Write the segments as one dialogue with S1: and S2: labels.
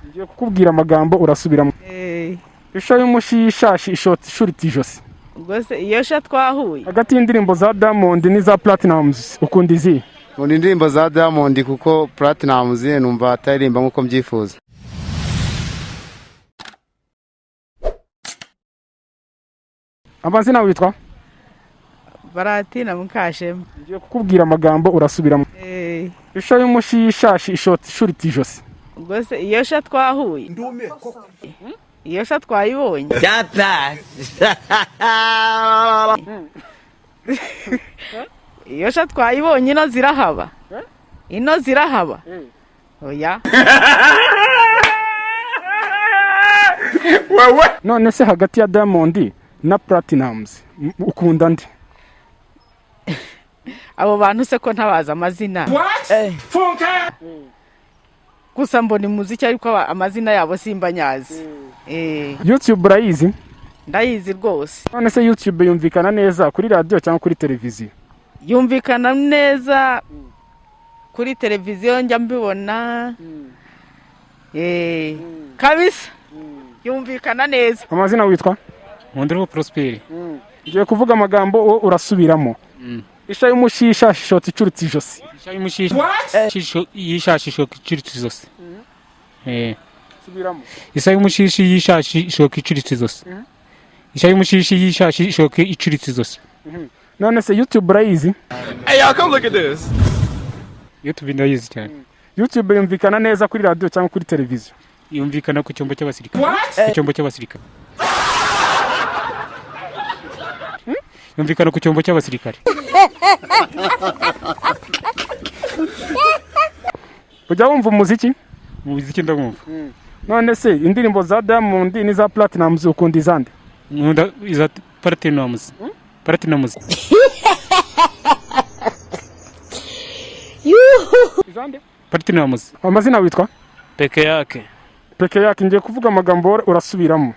S1: Ngiye kukubwira amagambo urasubiramo. Isha y'umushishashi ishoti ishurita ijosi.
S2: Ubwo se iyo sha twahuye.
S1: Hagati y'indirimbo za Diamond n'iza Platinumz ukunda izihe?
S3: Nkunda indirimbo za Diamond kuko Platinumz numva ataririmba nkuko mbyifuza.
S1: Amazina witwa?
S2: Baratina Mukashema.
S1: Ngiye kukubwira amagambo urasubiramo. Isha y'umushishashi ishoti ishurita ijosi.
S2: Ubwo se iyo sha twahuye. Ndume koko. Iyo sha twayibonye.
S4: Data.
S2: Iyo sha twayibonye ino zirahaba. Ino zirahaba. Oya.
S1: Wewe. None se hagati ya Diamond na Platinumz ukunda ndi?
S2: Abo bantu se ko ntabaza amazina.
S1: Funka.
S2: Gusa mbona umuziki ariko amazina yabo simba nyazi.
S1: YouTube urayizi?
S2: Ndayizi rwose.
S1: None se YouTube yumvikana neza kuri radio cyangwa kuri televiziyo?
S2: Yumvikana neza kuri televiziyo njya mbibona. Kabisa. Yumvikana neza.
S1: Amazina witwa?
S5: Mondero Prosper.
S1: Ngiye kuvuga amagambo urasubiramo. Isha y'umushisha shoti icuritse ijosi.
S5: Isha y'umushisha yishashisho icuritse ijosi.
S1: Subiramo.
S5: Isha y'umushishi yishashisho icuritse ijosi. Isha y'umushishi yishashisho icuritse ijosi.
S1: None se YouTube urayizi?
S4: Hey y'all, come look at this.
S5: YouTube ndayizi cyane.
S1: YouTube yumvikana neza kuri radio cyangwa kuri televiziyo?
S5: Yumvikana ku cyombo cy'abasirikare. Ku cyombo cy'abasirikare. Yumvikana ku cyombo cy'abasirikare.
S1: Ujya wumva umuziki?
S5: Umuziki ndamwumva.
S1: None se indirimbo za Diamond n'iza Platinumz ukunda izande?
S5: Nkunda iza Platinumz. Platinumz.
S1: Izande?
S5: Platinumz.
S1: Amazina witwa?
S4: Peke yake.
S1: Peke yake ngiye kuvuga amagambo urasubiramo.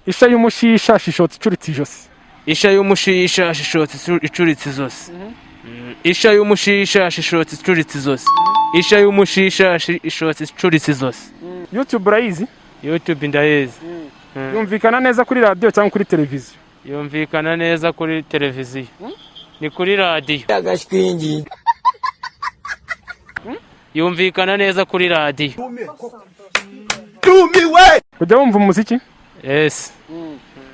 S1: Isha y'umushisha shishoti icuritse ijosi.
S4: Isha y'umushisha shishoti icuritse ijosi. Isha y'umushisha shishoti icuritse ijosi. Isha y'umushisha shishoti icuritse ijosi.
S1: YouTube urayizi?
S4: YouTube ndayizi.
S1: Yumvikana neza kuri radio cyangwa kuri televiziyo?
S4: Yumvikana neza kuri televiziyo. Ni kuri radio.
S6: Agashwingi.
S4: Yumvikana neza kuri radio.
S1: Ujya wumva umuziki?
S4: Yes.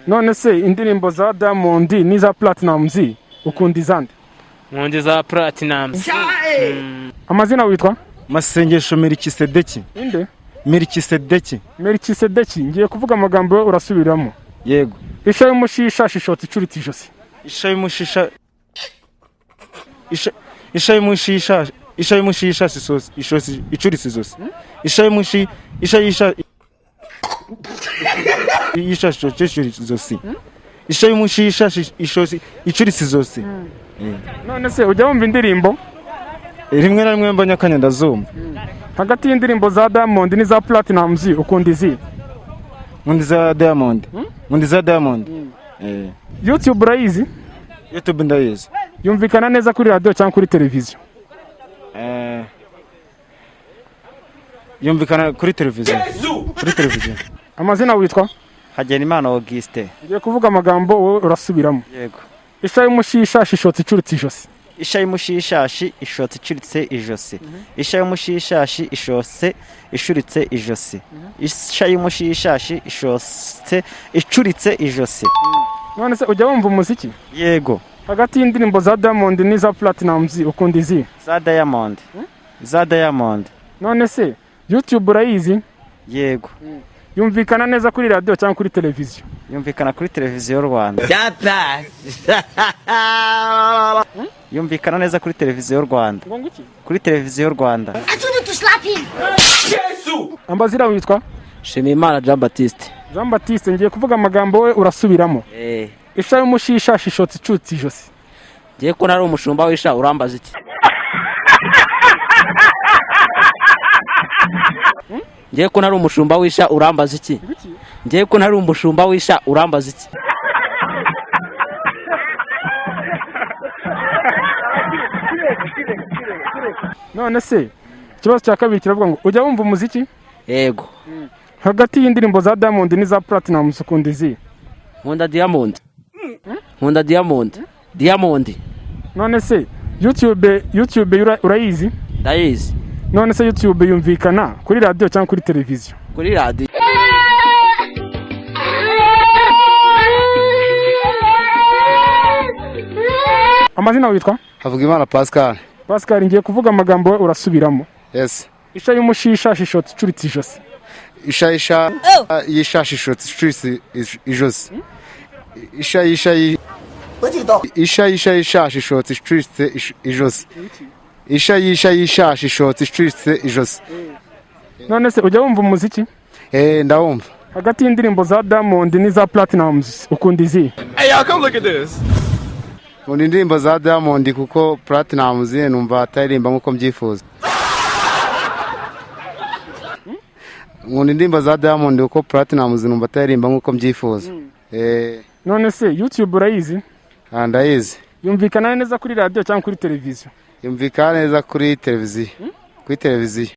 S1: None se indirimbo za Diamond n'iza Platinumz ukunda izande?
S4: Nkunda za Platinumz.
S1: Amazina witwa?
S3: Masengesho Melkisedeki.
S1: Inde?
S3: Melkisedeki.
S1: Melkisedeki ngiye kuvuga amagambo urasubiramo.
S3: Yego.
S1: Isha y'umushisha shishoti icuritse ijosi.
S3: Isha y'umushisha Isha y'umushisha ijosi icuritse ijosi. Isha y'umushi yisha ijosi. Isha y'umushisha ijosi icuritse ijosi.
S1: None se ujya wumva indirimbo?
S3: Rimwe na rimwe mbanyakanya ndazumva.
S1: Hagati y'indirimbo za Diamond n'iza Platinumz ukunda izihe?
S3: Nkunda za Diamond. Nkunda za Diamond.
S1: YouTube urayizi?
S3: YouTube ndayizi.
S1: Yumvikana neza kuri radio cyangwa kuri televiziyo?
S3: Yumvikana kuri televiziyo. Kuri televiziyo.
S1: Amazina witwa?
S3: Hagenimana Auguste.
S1: Ngiye kuvuga amagambo wowe urasubiramo.
S3: Yego.
S1: Isha y'umushisha shishoti icuritse ijosi.
S6: Isha y'umushishashi ishoti icuritse ijosi. Isha y'umushishashi ishose ishuritse ijosi. Isha y'umushishashi ishose icuritse ijosi.
S1: None se ujya wumva umuziki?
S6: Yego.
S1: Hagati y'indirimbo za Diamond n'iza Platinumz ukunda izihe?
S6: Za Diamond. Za Diamond.
S1: None se YouTube urayizi?
S6: Yego.
S1: Yumvikana neza kuri radio cyangwa kuri televiziyo?
S6: Yumvikana kuri televiziyo y'u Rwanda.
S4: Data.
S6: Yumvikana neza kuri televiziyo y'u Rwanda.
S1: Ngo iki?
S6: Kuri televiziyo y'u Rwanda.
S1: Amazina witwa?
S6: Shimimana Jean Baptiste.
S1: Jean Baptiste ngiye kuvuga amagambo wowe urasubiramo. Isha y'umushisha shishoti icuritse ijosi.
S6: Ngiye ko nari umushumba w'isha urambaza iki? Ngiye ko nari umushumba w'isha urambaza iki? Ngiye ko nari umushumba w'isha urambaza iki?
S1: None se ikibazo cya kabiri kiravuga ngo ujya wumva umuziki?
S6: yego.
S1: hagati y'indirimbo za Diamond n'iza Platinum ukunda izihe?
S6: Nkunda Diamond. Nkunda Diamond. Diamond.
S1: None se YouTube urayizi?
S6: Ndayizi.
S1: None se YouTube yumvikana kuri radio cyangwa kuri televiziyo?
S6: Kuri radio.
S1: Amazina witwa?
S3: Havugimana Pascal.
S1: Pascal, ngiye kuvuga amagambo urasubiramo.
S3: Yes.
S1: Isha y'umushisha shishotse icuritse ijosi.
S3: Isha yishashi shotse icuritse ijosi. Isha yishashi shotse icuritse ijosi. Isha yishashi shotse icuritse ijosi.
S1: None se ujya wumva umuziki?
S3: Ndawumva.
S1: Hagati y'indirimbo za Diamond n'iza Platinum ukunda izihe?
S7: Hey y'all, come look at this.
S3: Nkunda indirimbo za Diamond kuko Platinum numva ataririmba nkuko mbyifuza. Nkunda indirimbo za Diamond kuko Platinum numva ataririmba nkuko mbyifuza.
S1: None se YouTube urayizi?
S3: Ndayizi.
S1: Yumvikana neza kuri radio cyangwa kuri televiziyo?
S3: Yumvikana neza kuri televiziyo. Kuri televiziyo.